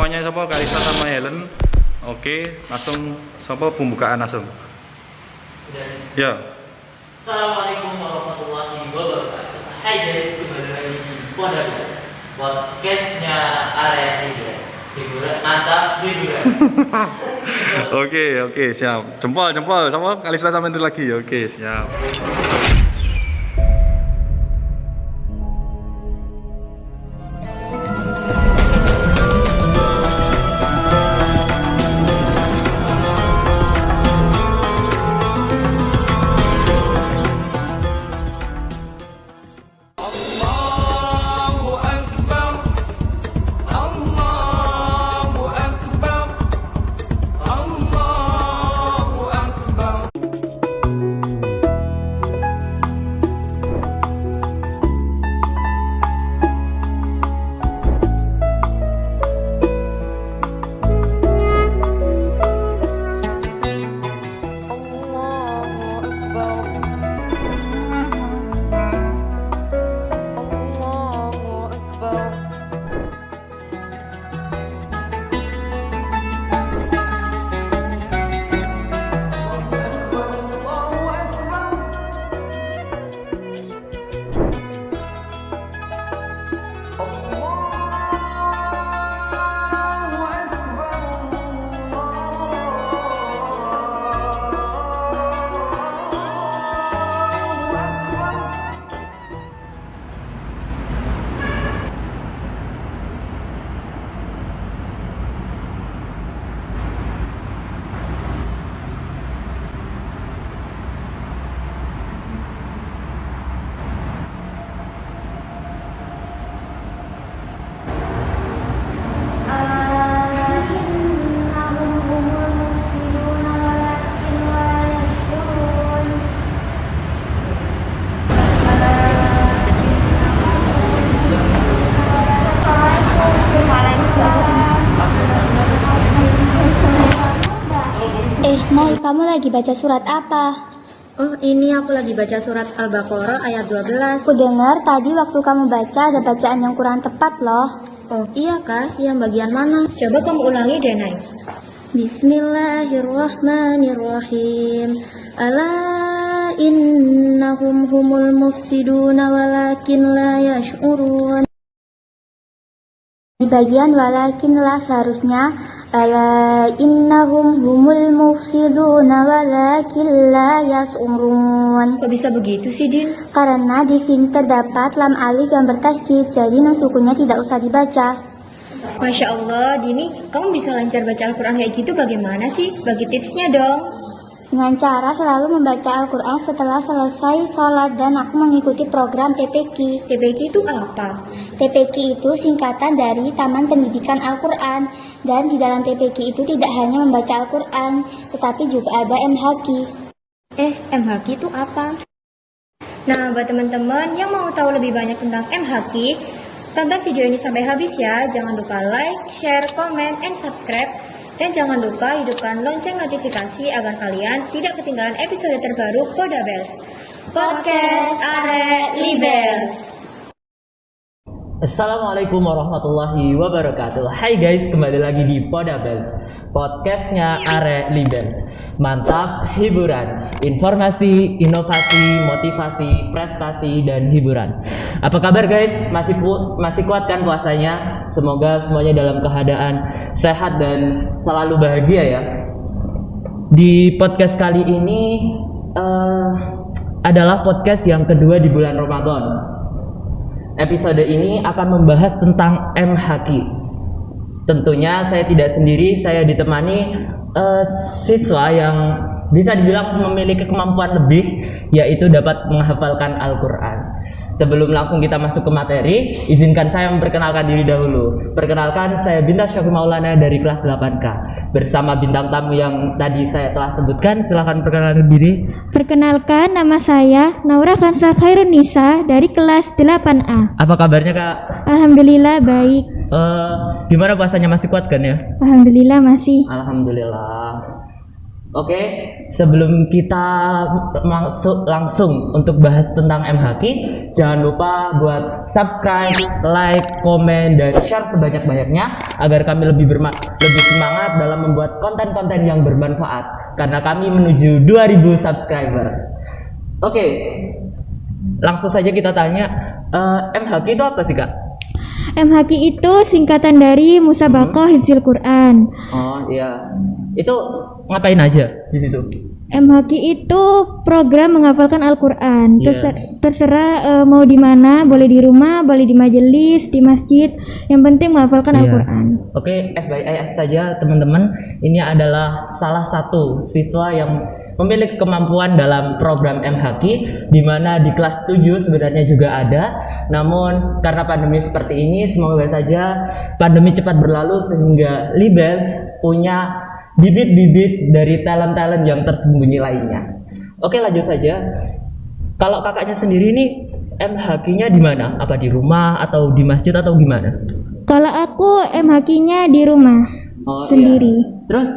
semuanya sapa Kalista sama Helen. Oke, langsung sapa pembukaan langsung. Ya. Assalamualaikum warahmatullahi wabarakatuh. Hai guys, kembali lagi di podcastnya Area Liga. Hiburan mantap, hiburan. Oke, siap. Jempol sama Kalista sama itu lagi. Oke, siap. Nay, kamu lagi baca surat apa? Oh, ini aku lagi baca surat Al-Baqarah ayat 12. Aku dengar tadi waktu kamu baca ada bacaan yang kurang tepat loh. Oh, iya kah? Yang bagian mana? Coba kamu ulangi deh, Nay. Bismillahirrahmanirrahim. Ala innahum humul mufsiduna walakin la yash'urun. Di bagian walakin lah seharusnya ala innahum humul mufsiduna walakin la yas'urun. Kok bisa begitu sih, Din? Karena di sini terdapat lam alif yang bertasydid, jadi nun sukunnya tidak usah dibaca. Masya Allah, Dini, kamu bisa lancar baca Al-Quran kayak gitu bagaimana sih? Bagi tipsnya dong. Dengan cara selalu membaca Al-Quran setelah selesai sholat dan aku mengikuti program TPQ. TPQ itu apa? TPQ itu singkatan dari Taman Pendidikan Al-Quran, dan di dalam TPQ itu tidak hanya membaca Al-Quran, tetapi juga ada MHQ. MHQ itu apa? Nah, buat teman-teman yang mau tahu lebih banyak tentang MHQ, tonton video ini sampai habis ya. Jangan lupa like, share, comment, and subscribe. Dan jangan lupa hidupkan lonceng notifikasi agar kalian tidak ketinggalan episode terbaru Podabels, Podcast Are Libels. Assalamualaikum warahmatullahi wabarakatuh. Hai guys, kembali lagi di Podabel, podcastnya Are Libels. Mantap, hiburan, informasi, inovasi, motivasi, prestasi, dan hiburan. Apa kabar guys? Masih kuat kan puasanya? Semoga semuanya dalam keadaan sehat dan selalu bahagia ya. Di podcast kali ini adalah podcast yang kedua di bulan Ramadan. Episode ini akan membahas tentang MHQ. Tentunya saya tidak sendiri, saya ditemani siswa yang bisa dibilang memiliki kemampuan lebih, yaitu dapat menghafalkan Al-Quran. Sebelum langsung kita masuk ke materi, izinkan saya memperkenalkan diri dahulu. Perkenalkan, saya Bintang Syafi Maulana dari kelas 8K. Bersama bintang tamu yang tadi saya telah sebutkan, silahkan perkenalkan diri. Perkenalkan, nama saya Naura Kansa Khairunisa dari kelas 8A. Apa kabarnya Kak? Alhamdulillah baik. Gimana puasanya, masih kuat kan ya? Alhamdulillah masih. Alhamdulillah. Oke, sebelum kita masuk langsung untuk bahas tentang MHQ, jangan lupa buat subscribe, like, komen, dan share sebanyak-banyaknya agar kami lebih semangat dalam membuat konten-konten yang bermanfaat karena kami menuju 2000 subscriber. Oke, langsung saja kita tanya, MHQ itu apa sih, Kak? MHQ itu singkatan dari Musabaqah Hifdzil Quran. Oh iya, itu ngapain aja di situ? MHQ itu program menghafalkan Al-Quran. Iya. Terserah mau di mana, boleh di rumah, boleh di majelis, di masjid. Yang penting menghafalkan Iya. Al-Quran. Oke, FYI saja teman-teman, ini adalah salah satu siswa yang memiliki kemampuan dalam program MHQ, di mana di kelas 7 sebenarnya juga ada. Namun karena pandemi seperti ini, semoga saja pandemi cepat berlalu sehingga Libes punya bibit-bibit dari talent-talent yang tersembunyi lainnya. Oke, lanjut saja. Kalau kakaknya sendiri nih, MHQ-nya di mana? Apa di rumah atau di masjid atau gimana? Kalau aku MHQ-nya di rumah sendiri. Iya. Terus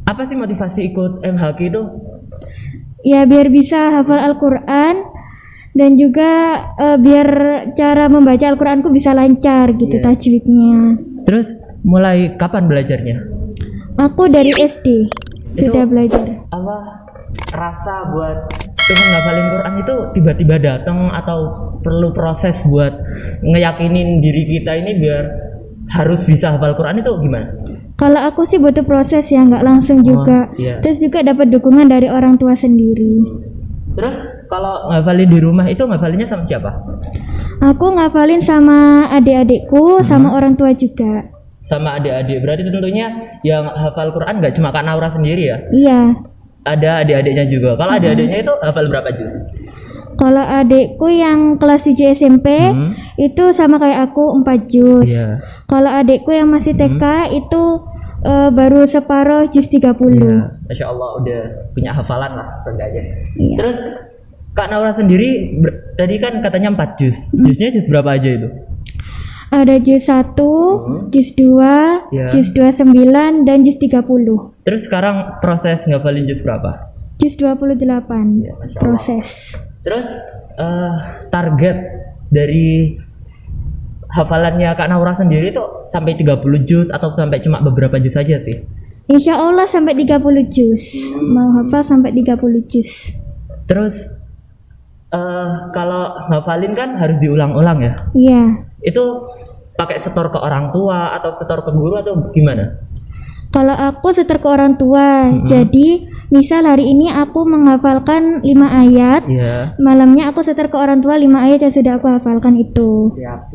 apa sih motivasi ikut MHQ itu? Ya biar bisa hafal Al-Quran dan juga biar cara membaca Al-Quranku bisa lancar gitu, Iya. tajwidnya. Terus mulai kapan belajarnya? Aku dari SD sudah belajar. Apa rasa buat pengen ngafalin Quran itu tiba-tiba datang atau perlu proses buat ngeyakinin diri kita ini biar harus bisa hafal Quran itu gimana? Kalau aku sih butuh proses ya, nggak langsung juga. Iya. Terus juga dapat dukungan dari orang tua sendiri. Terus kalau ngafalin di rumah itu ngafalinnya sama siapa? Aku ngafalin sama adik-adikku, sama orang tua juga. Sama adik-adik. Berarti tentunya yang hafal Quran nggak cuma Kak Naura sendiri ya? Iya. Ada adik-adiknya juga. Kalau adik-adiknya itu hafal berapa juz? Kalau adikku yang kelas 7 SMP itu sama kayak aku 4 juz. Iya. Kalau adikku yang masih TK itu baru separuh juz 30. Iya. Masya Allah udah punya hafalan lah seenggaknya. Iya. Terus Kak Naura sendiri tadi kan katanya 4 juz. Juznya juz berapa aja itu? Ada juz 1, juz 2, Iya. juz 29 dan juz 30. Terus sekarang proses ngafalin juz berapa? Juz 28 Iya, Masya Allah. proses. Terus target dari hafalannya Kak Naura sendiri tuh sampai 30 juz atau sampai cuma beberapa juz saja sih? Insya Allah sampai 30 juz. Mau hafal sampai 30 juz. Terus kalau ngafalin kan harus diulang-ulang ya? Iya. Itu pakai setor ke orang tua atau setor ke guru atau gimana? Kalau aku setor ke orang tua, jadi misal hari ini aku menghafalkan 5 ayat, Iya. malamnya aku setor ke orang tua 5 ayat yang sudah aku hafalkan itu. Siap.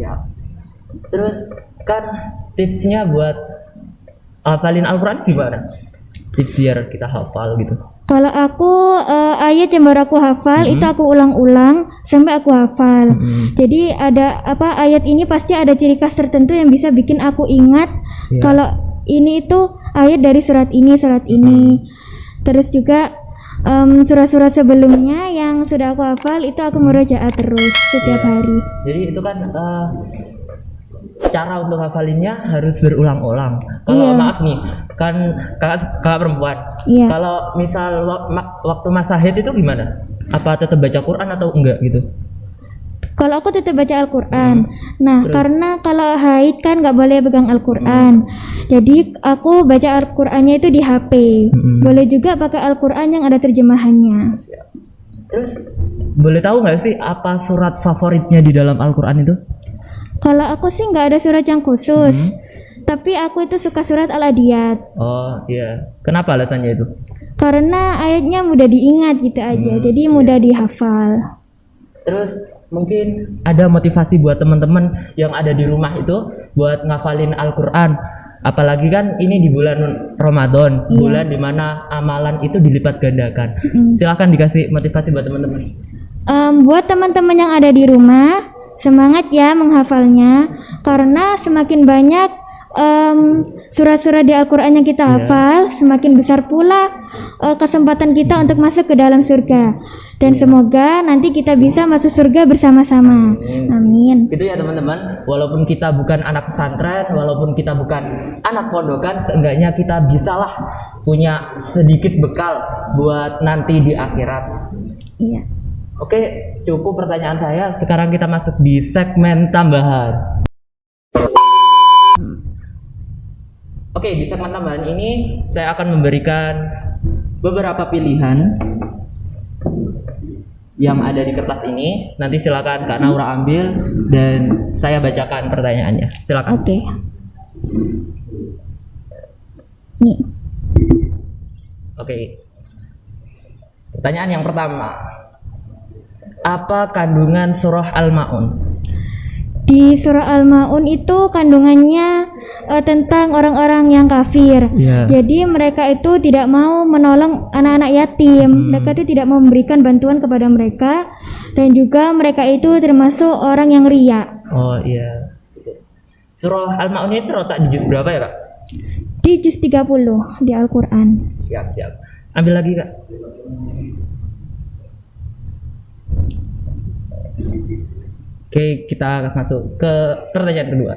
Terus kan tipsnya buat hafalin Al-Quran gimana? Tips biar kita hafal gitu. Kalau aku ayat yang baru aku hafal itu aku ulang-ulang sampai aku hafal. Jadi ada ayat ini pasti ada ciri khas tertentu yang bisa bikin aku ingat. Iya. Kalau ini itu ayat dari surat ini. Terus juga surat-surat sebelumnya yang sudah aku hafal itu aku murojaah terus setiap hari. Jadi itu kan cara untuk hafalinnya harus berulang-ulang. Kalau Iya. maaf nih, kan kakak perempuan. Iya. Kalau misal waktu masa haid itu gimana? Apa tetap baca Quran atau enggak gitu? Kalau aku tetap baca Al-Quran. Nah, karena kalau haid kan nggak boleh pegang Al-Quran. Jadi aku baca Al-Qurannya itu di HP. Boleh juga pakai Al-Quran yang ada terjemahannya. Terus boleh tahu nggak sih apa surat favoritnya di dalam Al-Quran itu? Kalau aku sih nggak ada surat yang khusus. Tapi aku itu suka surat Al-Adiyat. Oh iya. Kenapa alasannya itu? Karena ayatnya mudah diingat gitu aja. Jadi mudah dihafal. Terus mungkin ada motivasi buat teman-teman yang ada di rumah itu buat ngafalin Al-Quran. Apalagi kan ini di bulan Ramadan, bulan dimana amalan itu dilipat gandakan. Silahkan dikasih motivasi buat teman-teman. Buat teman-teman yang ada di rumah, semangat ya menghafalnya. Karena semakin banyak surat-surat di Al-Quran yang kita hafal, semakin besar pula kesempatan kita untuk masuk ke dalam surga. Dan semoga nanti kita bisa masuk surga bersama-sama. Amin. Gitu ya teman-teman. Walaupun kita bukan anak pesantren, walaupun kita bukan anak pondokan, seenggaknya kita bisalah punya sedikit bekal buat nanti di akhirat. Iya. Oke, cukup pertanyaan saya. Sekarang kita masuk di segmen tambahan. Oke, di segmen tambahan ini saya akan memberikan beberapa pilihan yang ada di kertas ini. Nanti silakan Kak Naura ambil dan saya bacakan pertanyaannya. Silakan. Oke. Nih. Oke. Pertanyaan yang pertama. Apa kandungan surah Al-Maun? Di surah Al-Maun itu kandungannya tentang orang-orang yang kafir. Yeah. Jadi mereka itu tidak mau menolong anak-anak yatim. Mereka itu tidak mau memberikan bantuan kepada mereka, dan juga mereka itu termasuk orang yang riya. Oh iya. Surah Al-Maun ini terletak di juz berapa ya, Kak? Di juz 30 di Al-Quran. Siap. Ambil lagi, Kak. Oke, kita masuk ke pertanyaan kedua.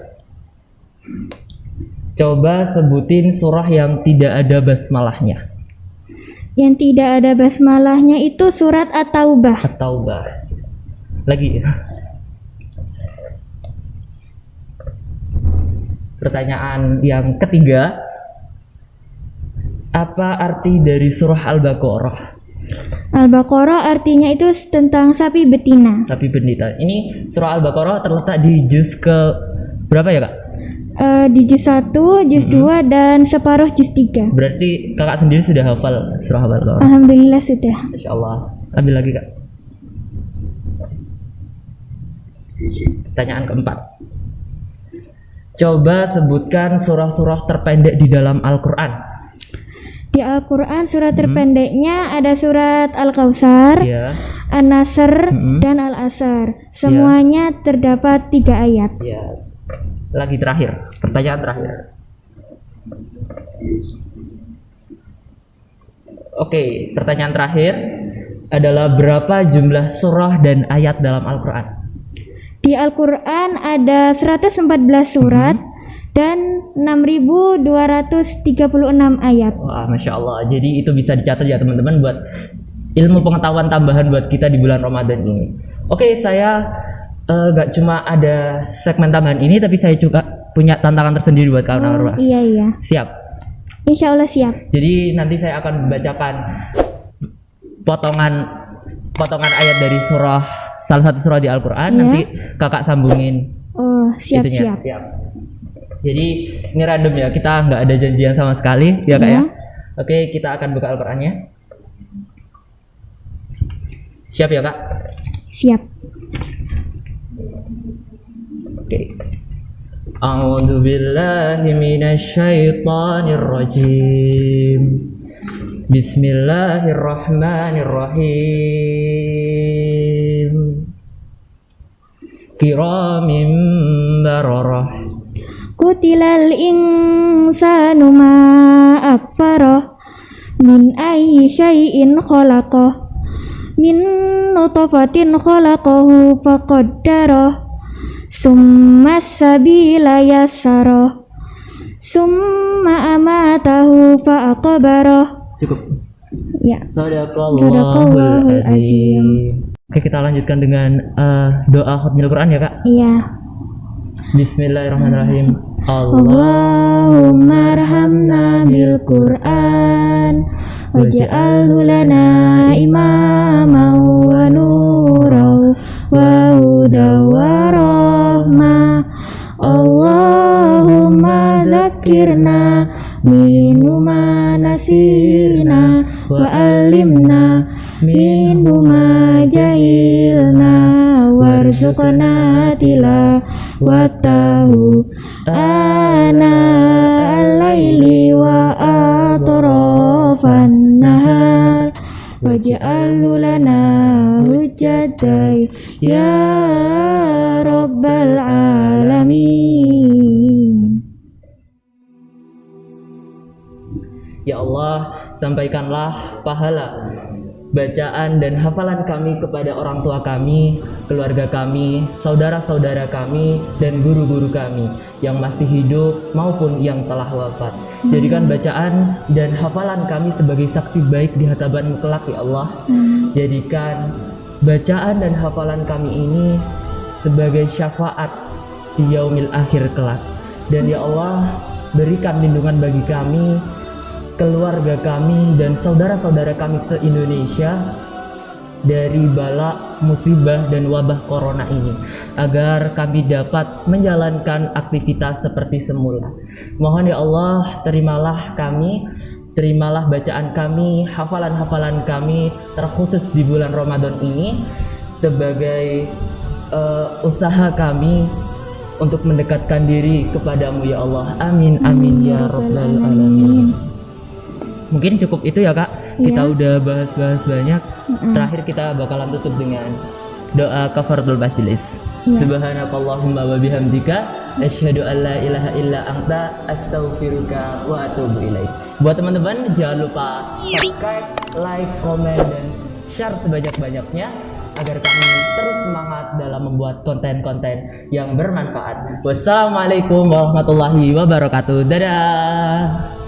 Coba sebutin surah yang tidak ada basmalahnya. Yang tidak ada basmalahnya itu surat At-Taubah. At-Taubah. Lagi. Pertanyaan yang ketiga. Apa arti dari surah Al-Baqarah? Al-Baqarah artinya itu tentang sapi betina. Sapi betina. Ini surah Al-Baqarah terletak di juz ke berapa ya, Kak? Di juz 1, juz 2, dan separuh juz 3. Berarti kakak sendiri sudah hafal surah Al-Baqarah? Alhamdulillah sudah. Masya Allah. Ambil lagi, Kak. Pertanyaan keempat. Coba sebutkan surah-surah terpendek di dalam Al-Quran. Di Al-Quran surat terpendeknya ada surat Al-Kautsar, Ya. An-Nasr, dan Al-Asr. Semuanya terdapat 3 ayat. Ya. Lagi terakhir. Pertanyaan terakhir. Oke, pertanyaan terakhir adalah berapa jumlah surah dan ayat dalam Al-Quran? Di Al-Quran ada 114 surat dan 6.236 ayat. Wah, Masya Allah. Jadi itu bisa dicatat ya teman-teman buat ilmu pengetahuan tambahan buat kita di bulan Ramadan ini. Oke, saya gak cuma ada segmen tambahan ini, tapi saya juga punya tantangan tersendiri buat kalian. Oh, iya. Siap? Insya Allah siap. Jadi nanti saya akan membacakan potongan ayat dari salah satu surah di Al-Quran. Ya. Nanti kakak sambungin. Oh, siap. Siap. Jadi ini random ya, kita nggak ada janjian sama sekali ya, Kak ya. Oke, kita akan buka Al-Qur'annya. Siap ya, Kak? Siap. Oke. A'udzu billahi minasy syaithanir rajim. Bismillahirrahmanirrahim. Kiramin bararah. Kutilal insanu ma akfarah min ayyi syai'in khalaqah min nutfatin khalaqahu faqaddarah summa sabila yassarah summa amatahu faqabarah. Cukup. Ya. Shadaqallahul azim. Oke, kita lanjutkan dengan doa khatmil Quran ya, Kak. Iya. Bismillahirrahmanirrahim. Allahumma arhamna bil Qur'an waj'alhu lana imaman wa nuran wa hudan wa rahmah. Allahumma dzakkirna minhu ma nasina wa alimna minhu ma jahilna warzuqna tilawatahu ana al-laili wa atrafan nahar waj'alhu lana hujjatan ya rabbal alamin. Allah, sampaikanlah pahala bacaan dan hafalan kami kepada orang tua kami, keluarga kami, saudara-saudara kami, dan guru-guru kami yang masih hidup maupun yang telah wafat. Jadikan bacaan dan hafalan kami sebagai saksi baik di hadapan-Mu kelak ya Allah. Jadikan bacaan dan hafalan kami ini sebagai syafaat di yaumil akhir kelak. Dan ya Allah, berikan lindungan bagi kami, keluarga kami, dan saudara-saudara kami se-Indonesia dari bala, musibah, dan wabah corona ini, agar kami dapat menjalankan aktivitas seperti semula. Mohon ya Allah, terimalah kami, terimalah bacaan kami, hafalan-hafalan kami, terkhusus di bulan Ramadan ini, sebagai usaha kami untuk mendekatkan diri kepadamu ya Allah. Amin, amin ya Rabbal Alamin. Mungkin cukup itu ya Kak, kita udah bahas-bahas banyak. Terakhir kita bakalan tutup dengan doa kafaratul majelis. Subhanakallahumma wa bihamdika asyhadu an la ilaha illa anta astaghfiruka wa atubu ilaik. Buat teman-teman jangan lupa subscribe, like, komen, dan share sebanyak-banyaknya agar kami terus semangat dalam membuat konten-konten yang bermanfaat. Wassalamualaikum warahmatullahi wabarakatuh. Dadah.